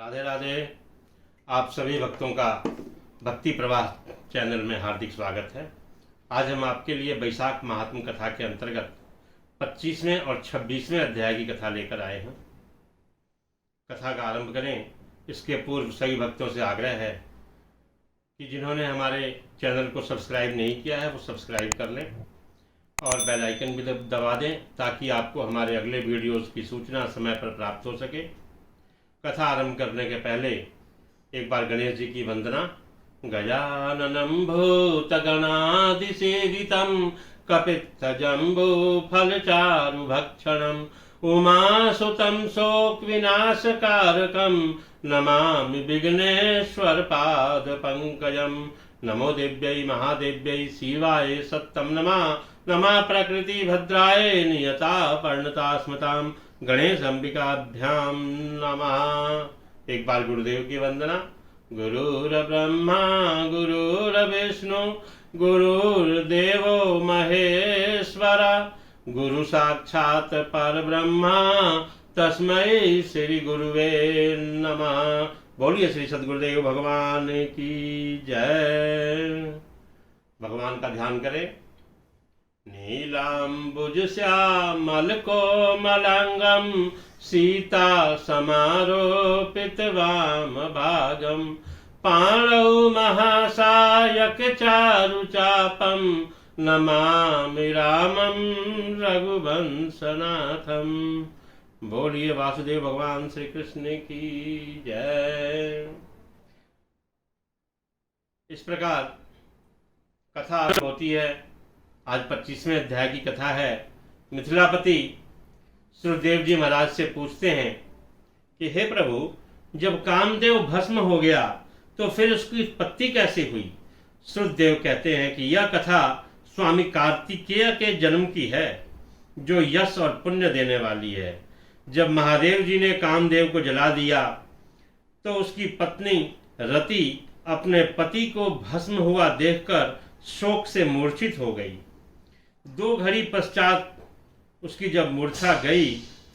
राधे राधे। आप सभी भक्तों का भक्ति प्रवाह चैनल में हार्दिक स्वागत है। आज हम आपके लिए वैशाख महात्म कथा के अंतर्गत 25वें और 26वें अध्याय की कथा लेकर आए हैं। कथा का आरंभ करें इसके पूर्व सभी भक्तों से आग्रह है कि जिन्होंने हमारे चैनल को सब्सक्राइब नहीं किया है वो सब्सक्राइब कर लें और बेल आइकन भी दबा दें ताकि आपको हमारे अगले वीडियोस की सूचना समय पर प्राप्त हो सके। कथा आरंभ करने के पहले एक बार गणेश जी की वंदना। गजाननं भूतगणादिसेवितं कपित्थजम्बूफलचारुभक्षणम् उमासुतं शोकविनाशकारकं नमामि विघ्नेश्वरपादपङ्कजं। नमो देव्यै महादेव्यै शिवाय सत्तं नमः। नमः प्रकृतिभद्राय नियता पर्णता स्मतां गणेश अंबिकाभ्यां नमः। एक बार गुरुदेव की वंदना। गुरुर्ब्रह्मा गुरुर्विष्णु गुरुर्देवो महेश्वरा गुरु साक्षात् परब्रह्मा तस्मै श्री गुरुवे नमः। बोलिए श्री सद्गुरुदेव भगवान की जय। भगवान का ध्यान करें। नीलाम्बुज श्यामल कोमलांगं सीता समारोपित वाम भागं पाणौ महासायक चारु चापं नमामि रामं रघुवंशनाथं। बोलिए वासुदेव भगवान श्री कृष्ण की जय। इस प्रकार कथा होती है। आज 25वें अध्याय की कथा है। मिथिलापति सुरदेव जी महाराज से पूछते हैं कि हे प्रभु, जब कामदेव भस्म हो गया तो फिर उसकी उत्पत्ति कैसे हुई। सुरदेव कहते हैं कि यह कथा स्वामी कार्तिकेय के जन्म की है जो यश और पुण्य देने वाली है। जब महादेव जी ने कामदेव को जला दिया तो उसकी पत्नी रति अपने पति को भस्म हुआ देखकर शोक से मूर्छित हो गई। 2 घड़ी पश्चात उसकी जब मूर्छा गई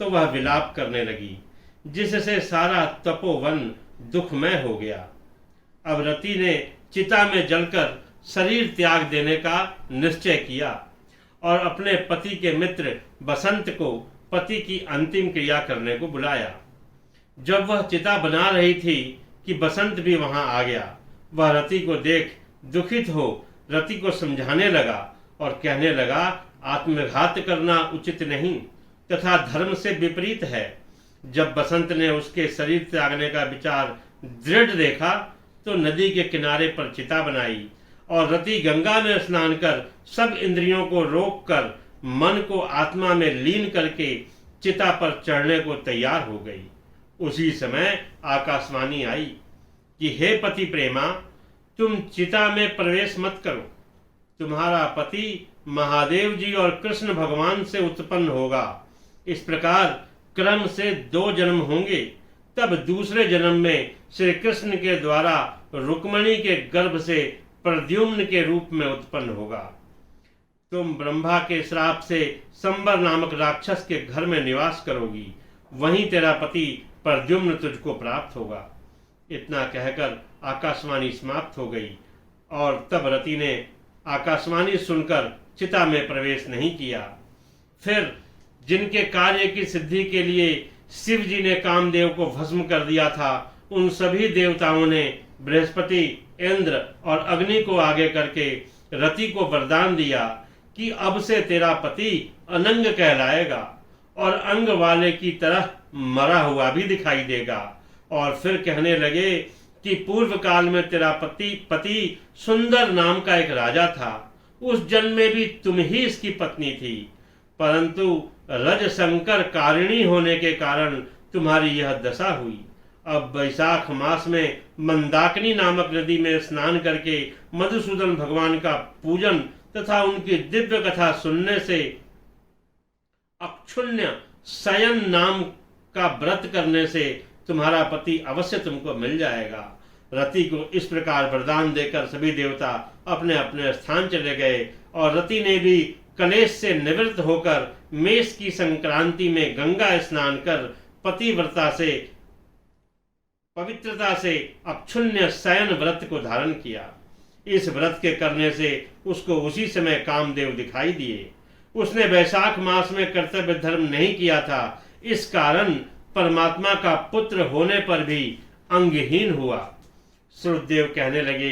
तो वह विलाप करने लगी, जिससे सारा तपोवन दुखमय हो गया। अब रति ने चिता में जलकर शरीर त्याग देने का निश्चय किया और अपने पति के मित्र बसंत को पति की अंतिम क्रिया करने को बुलाया। जब वह चिता बना रही थी कि बसंत भी वहां आ गया। वह रति को देख दुखित हो रति को समझाने लगा और कहने लगा, आत्मघात करना उचित नहीं तथा धर्म से विपरीत है। जब बसंत ने उसके शरीर त्यागने का विचार दृढ़ देखा तो नदी के किनारे पर चिता बनाई और रति गंगा में स्नान कर सब इंद्रियों को रोककर मन को आत्मा में लीन करके चिता पर चढ़ने को तैयार हो गई। उसी समय आकाशवाणी आई कि हे पति प्रेमा, तुम चिता में प्रवेश मत करो। तुम्हारा पति महादेव जी और कृष्ण भगवान से उत्पन्न होगा। इस प्रकार क्रम से 2 जन्म होंगे। तब दूसरे जन्म में श्री कृष्ण के द्वारा रुक्मणी के गर्भ से प्रद्युम्न के रूप में उत्पन्न होगा। तुम ब्रह्मा के श्राप से संबर नामक राक्षस के घर में निवास करोगी। वहीं तेरा पति प्रद्युम्न तुझको प्राप्त होगा। इतना कहकर आकाशवाणी समाप्त हो गई और तब रति ने आकाशवाणी सुनकर चिता में प्रवेश नहीं किया। फिर जिनके कार्य की सिद्धि के लिए शिव जी ने कामदेव को भस्म कर दिया था, उन सभी देवताओं ने बृहस्पति, इंद्र और अग्नि को आगे करके रति को वरदान दिया कि अब से तेरा पति अनंग कहलाएगा और अंग वाले की तरह मरा हुआ भी दिखाई देगा। और फिर कहने लगे कि पूर्व काल में तेरा पति सुंदर नाम का एक राजा था। उस जन्म में भी तुम ही इसकी पत्नी थी, परंतु रज शंकर कारिणी होने के कारण तुम्हारी यह दशा हुई। अब वैशाख मास में मंदाकिनी नामक नदी में स्नान करके मधुसूदन भगवान का पूजन तथा उनकी दिव्य कथा सुनने से अक्षुण्य शयन नाम का व्रत करने से तुम्हारा पति अवश्य तुमको मिल जाएगा। रति को इस प्रकार वरदान देकर सभी देवता अपने अपने स्थान चले गए और रति ने भी कलेश से निवृत्त होकर मेष की संक्रांति में गंगा स्नान कर पतिव्रता से पवित्रता से अक्षुण्य शयन व्रत को धारण किया। इस व्रत के करने से उसको उसी समय कामदेव दिखाई दिए। उसने वैशाख मास में कर्तव्य धर्म नहीं किया था, इस कारण परमात्मा का पुत्र होने पर भी अंगहीन हुआ। श्रुतदेव कहने लगे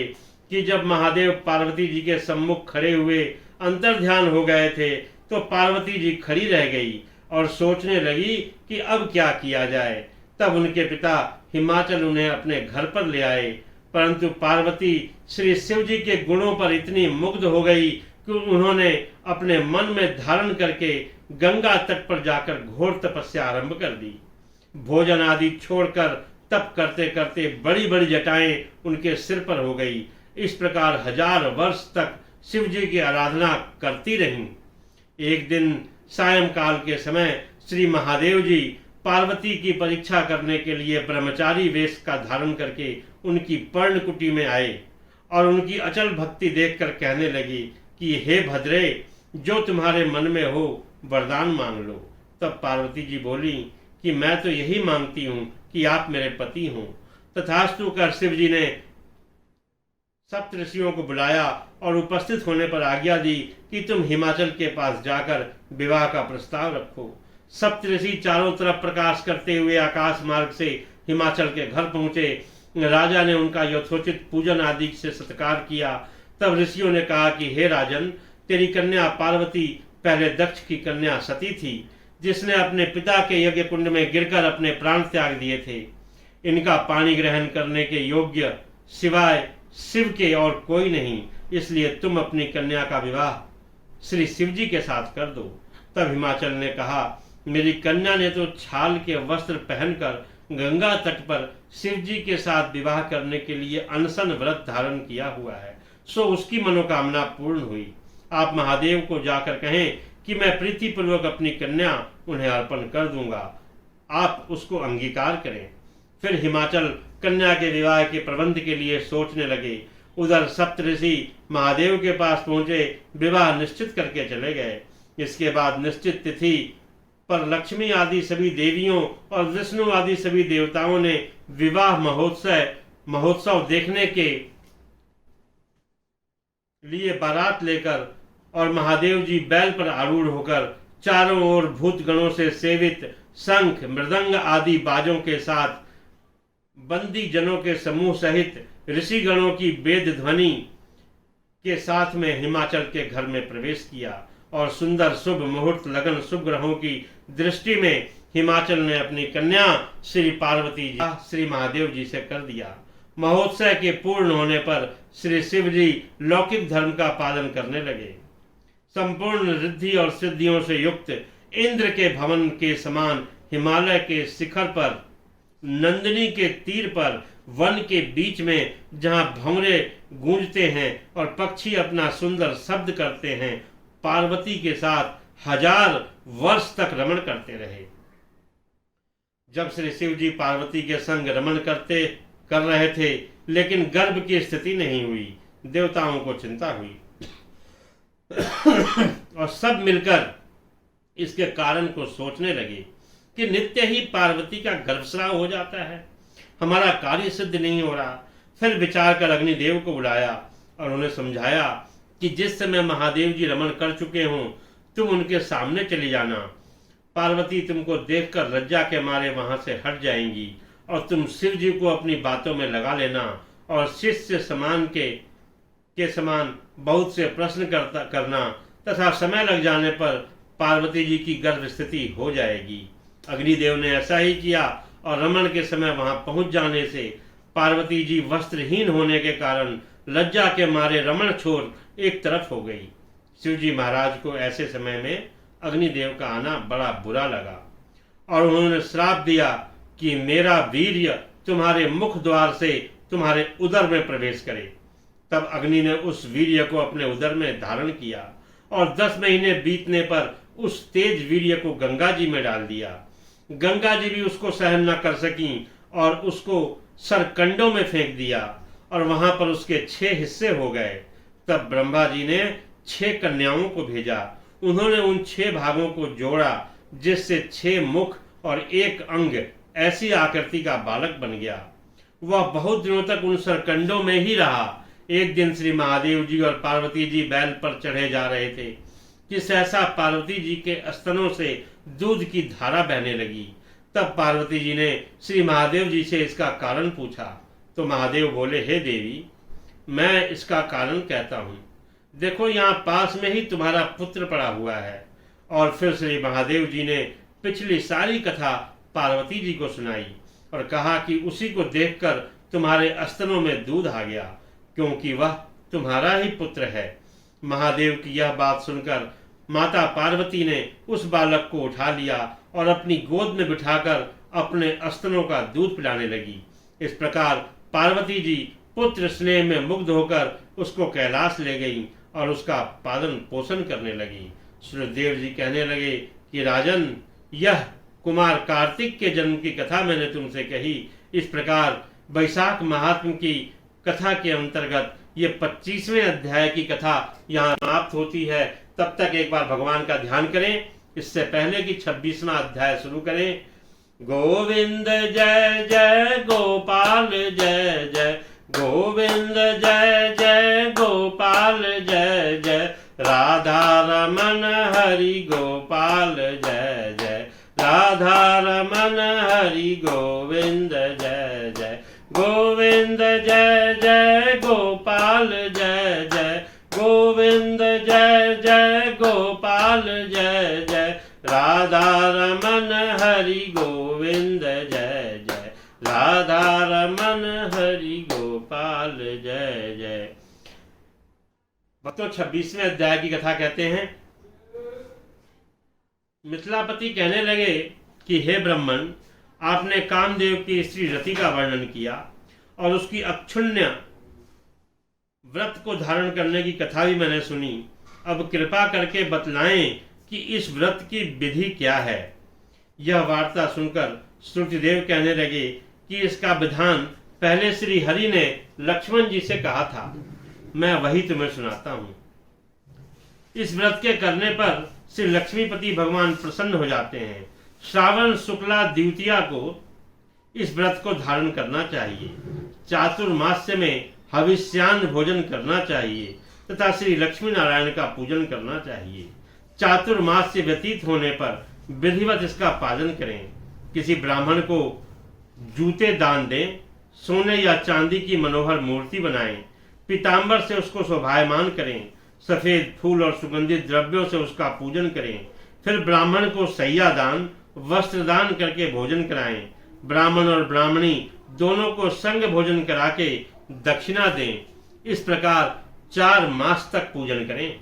कि जब महादेव पार्वती जी के सम्मुख खड़े हुए अंतर्ध्यान हो गए थे तो पार्वती जी खड़ी रह गई और सोचने लगी कि अब क्या किया जाए। तब उनके पिता हिमाचल उन्हें अपने घर पर ले आए, परंतु पार्वती श्री शिव जी के गुणों पर इतनी मुग्ध हो गई कि उन्होंने अपने मन में धारण करके गंगा तट पर जाकर घोर तपस्या आरंभ कर दी। भोजन आदि छोड़कर तप करते करते बड़ी बड़ी जटाएं उनके सिर पर हो गई। इस प्रकार 1000 वर्ष तक शिव जी की आराधना करती रहीं। एक दिन सायंकाल के समय श्री महादेव जी पार्वती की परीक्षा करने के लिए ब्रह्मचारी वेश का धारण करके उनकी पर्णकुटी में आए और उनकी अचल भक्ति देखकर कहने लगी कि हे भद्रे, जो तुम्हारे मन में हो वरदान मांग लो। तब पार्वती जी बोली कि मैं तो यही मांगती हूँ कि आप मेरे पति हों। तथास्तु कर शिव जी ने सप्तऋषियों को बुलाया और उपस्थित होने पर आज्ञा दी कि तुम हिमाचल के पास जाकर विवाह का प्रस्ताव रखो। सप्तऋषि चारों तरफ प्रकाश करते हुए आकाश मार्ग से हिमाचल के घर पहुंचे। राजा ने उनका यथोचित पूजन आदि से सत्कार किया। तब ऋषियों ने कहा कि हे राजन, तेरी कन्या पार्वती पहले दक्ष की कन्या सती थी, जिसने अपने पिता के यज्ञ कुंड में गिरकर अपने प्राण त्याग दिए थे। इनका पानी ग्रहण करने के योग्य सिवाय शिव के और कोई नहीं, इसलिए तुम अपनी कन्या का विवाह श्री शिव जी के साथ कर दो। तब हिमाचल ने कहा, मेरी कन्या ने तो छाल के वस्त्र पहनकर गंगा तट पर शिव जी के साथ विवाह करने के लिए अनशन व्रत धारण किया हुआ है, सो उसकी मनोकामना पूर्ण हुई। आप महादेव को जाकर कहें कि मैं प्रीतिपूर्वक अपनी कन्या उन्हें अर्पण कर दूंगा, आप उसको अंगीकार करें। फिर हिमाचल कन्या के विवाह के प्रबंध के लिए सोचने लगे। उधर सप्तऋषि महादेव के पास पहुंचे, विवाह निश्चित करके चले गए। इसके बाद निश्चित तिथि पर लक्ष्मी आदि सभी देवियों और विष्णु आदि सभी देवताओं ने विवाह महोत्सव देखने के लिए बारात लेकर और महादेव जी बैल पर आरूढ़ होकर चारों ओर भूत गणों से सेवित शंख मृदंग आदि बाजों के साथ बंदी जनों के समूह सहित ऋषि गणों की वेद ध्वनि के साथ में हिमाचल के घर में प्रवेश किया और सुंदर शुभ मुहूर्त लगन शुभ ग्रहों की दृष्टि में हिमाचल ने अपनी कन्या श्री पार्वती जी श्री महादेव जी से कर दिया। महोत्सव के पूर्ण होने पर श्री शिव जी लौकिक धर्म का पालन करने लगे। संपूर्ण रिद्धि और सिद्धियों से युक्त इंद्र के भवन के समान हिमालय के शिखर पर, नंदिनी के तीर पर, वन के बीच में जहां भंवरे गूंजते हैं और पक्षी अपना सुंदर शब्द करते हैं, पार्वती के साथ 1000 वर्ष तक रमण करते रहे। जब श्री शिव जी पार्वती के संग रमण कर रहे थे, लेकिन गर्भ की स्थिति नहीं हुई। देवताओं को चिंता हुई और सब मिलकर इसके कारण को सोचने लगे कि नित्य ही पार्वती का गर्भस्राव हो जाता है, हमारा कार्य सिद्ध नहीं हो रहा। फिर विचार कर अग्निदेव को बुलाया और उन्हें समझाया कि जिस समय महादेव जी रमण कर चुके हों, तुम उनके सामने चली जाना। पार्वती तुमको देखकर लज्जा के मारे वहां से हट जाएंगी और तुम शिव जी को अपनी बातों में लगा लेना और शिष्य समान के समान बहुत से प्रश्न करना तथा समय लग जाने पर पार्वती जी की गर्भ स्थिति हो जाएगी। अग्निदेव ने ऐसा ही किया और रमण के समय वहां पहुंच जाने से पार्वती जी वस्त्रहीन होने के कारण लज्जा के मारे रमण छोड़ एक तरफ हो गई। शिव जी महाराज को ऐसे समय में अग्निदेव का आना बड़ा बुरा लगा और उन्होंने श्राप दिया कि मेरा वीर्य तुम्हारे मुख द्वार से तुम्हारे उदर में प्रवेश करे। तब अग्नि ने उस वीर्य को अपने उदर में धारण किया और 10 महीने बीतने पर उस तेज वीर्य को गंगा जी में डाल दिया। गंगा जी भी उसको सहन न कर सकी और उसको सरकंडों में फेंक दिया और वहां पर उसके 6 हिस्से हो गए। तब ब्रह्मा जी ने 6 कन्याओं को भेजा। उन्होंने उन 6 भागों को जोड़ा, जिससे 6 मुख और 1 अंग ऐसी आकृति का बालक बन गया। वह बहुत दिनों तक उन सरकंडों में ही रहा। एक दिन श्री महादेव जी और पार्वती जी बैल पर चढ़े जा रहे थे कि सहसा पार्वती जी के स्तनों से दूध की धारा बहने लगी। तब पार्वती जी ने श्री महादेव जी से इसका कारण पूछा तो महादेव बोले, हे देवी, मैं इसका कारण कहता हूँ। देखो, यहाँ पास में ही तुम्हारा पुत्र पड़ा हुआ है। और फिर श्री महादेव जी ने पिछली सारी कथा पार्वती जी को सुनाई और कहा कि उसी को देखकर तुम्हारे स्तनों में दूध आ गया, क्योंकि वह तुम्हारा ही पुत्र है। महादेव की यह बात सुनकर माता पार्वती ने उस बालक को उठा लिया और अपनी गोद में बिठाकर अपने स्तनों का दूध पिलाने लगी। इस प्रकार पार्वती जी पुत्र स्नेह में मुग्ध होकर उसको कैलाश ले गई और उसका पालन पोषण करने लगी। सूर्यदेव जी कहने लगे कि राजन, यह कुमार कार्तिक के जन्म की कथा मैंने तुमसे कही। इस प्रकार वैशाख महात्म की कथा के अंतर्गत ये 25वें अध्याय की कथा यहाँ समाप्त होती है। तब तक एक बार भगवान का ध्यान करें, इससे पहले कि 26वां अध्याय शुरू करें। गोविंद जय जय गोपाल जय जय, गोविंद जय जय गोपाल जय जय, राधा रमन हरि गोपाल जय जय, राधा रमन हरि गोविंद जय जय, गोविंद जय जय गोपाल जय जय, गोविंद जय जय गोपाल जय जय, राधा रमन हरि गोविंद जय जय, राधा रमन हरि गोपाल जय जय। भक्तों, 26वें अध्याय की कथा कहते हैं। मिथिलापति कहने लगे कि हे ब्राह्मण, आपने कामदेव की स्त्री रति का वर्णन किया और उसकी अक्षुण्य व्रत को धारण करने की कथा भी मैंने सुनी। अब कृपा करके बतलाएं कि इस व्रत की विधि क्या है। यह वार्ता सुनकर श्रुतिदेव कहने लगे कि इसका विधान पहले श्री हरि ने लक्ष्मण जी से कहा था, मैं वही तुम्हें सुनाता हूं। इस व्रत के करने पर श्री लक्ष्मीपति भगवान प्रसन्न हो जाते हैं। श्रावण शुक्ला द्वितीया को इस व्रत को धारण करना चाहिए। चातुर्मास्य में हविष्यान्न भोजन करना चाहिए तथा श्री लक्ष्मी नारायण का पूजन करना चाहिए। चातुर्मास्य व्यतीत होने पर विधिवत इसका पालन करें। किसी ब्राह्मण को जूते दान दें, सोने या चांदी की मनोहर मूर्ति बनाएं, पीतांबर से उसको शोभायमान करें, सफेद फूल और सुगंधित द्रव्यों से उसका पूजन करें। फिर ब्राह्मण को सैया दान, वस्त्र दान करके भोजन कराएं। ब्राह्मण और ब्राह्मणी दोनों को संग भोजन करा के दक्षिणा दें। इस प्रकार 4 मास तक पूजन करें।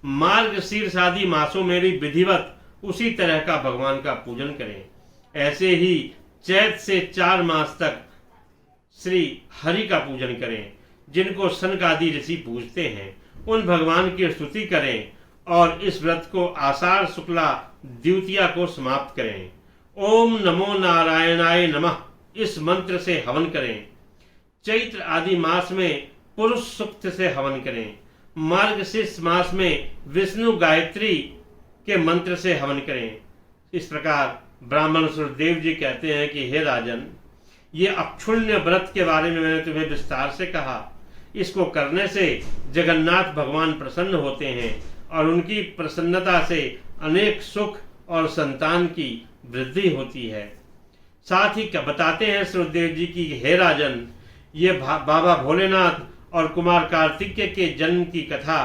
मार्गशीर्ष आदि मासों में भी विधिवत उसी तरह का भगवान का पूजन करें। ऐसे ही चैत से 4 मास तक श्री हरि का पूजन करें। जिनको सनकादि ऋषि पूजते हैं उन भगवान की स्तुति करें और इस व्रत को आषाढ़ शुक्ला द्वितीया को समाप्त करें। ओम नमो नारायणाय नमः इस मंत्र से हवन करें। चैत्र आदि मास में पुरुष सूक्त से हवन करें। मार्गशीर्ष मास में विष्णु गायत्री के मंत्र से हवन करें। इस प्रकार ब्राह्मण सूर्यदेव जी कहते हैं कि हे राजन, ये अक्षुण्य व्रत के बारे में मैंने तुम्हें विस्तार से कहा। इसको करने से जगन्नाथ भगवान प्रसन्न होते हैं और उनकी प्रसन्नता से अनेक सुख और संतान की वृद्धि होती है। साथ ही बताते हैं सूर्यदेव जी की, हे राजन, ये बाबा भोलेनाथ और कुमार कार्तिकेय के जन्म की कथा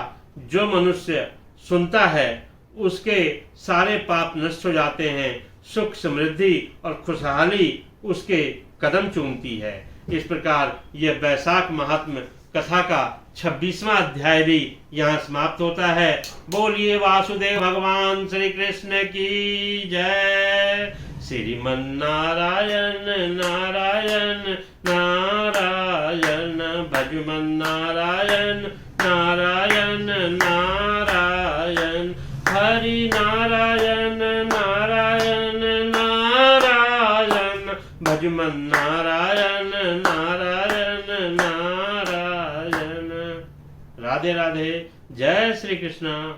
जो मनुष्य सुनता है उसके सारे पाप नष्ट हो जाते हैं। सुख समृद्धि और खुशहाली उसके कदम चूमती है। इस प्रकार यह वैशाख महात्म कथा का 26वां अध्याय भी यहाँ समाप्त होता है। बोलिए वासुदेव भगवान श्री कृष्ण की जय। श्रीमन्नारायण नारायण नारायण, भजमन नारायण नारायण नारायण, हरि नारायण नारायण नारायण, भजमन नारायण नारायण नारायण। राधे राधे। जय श्री कृष्ण।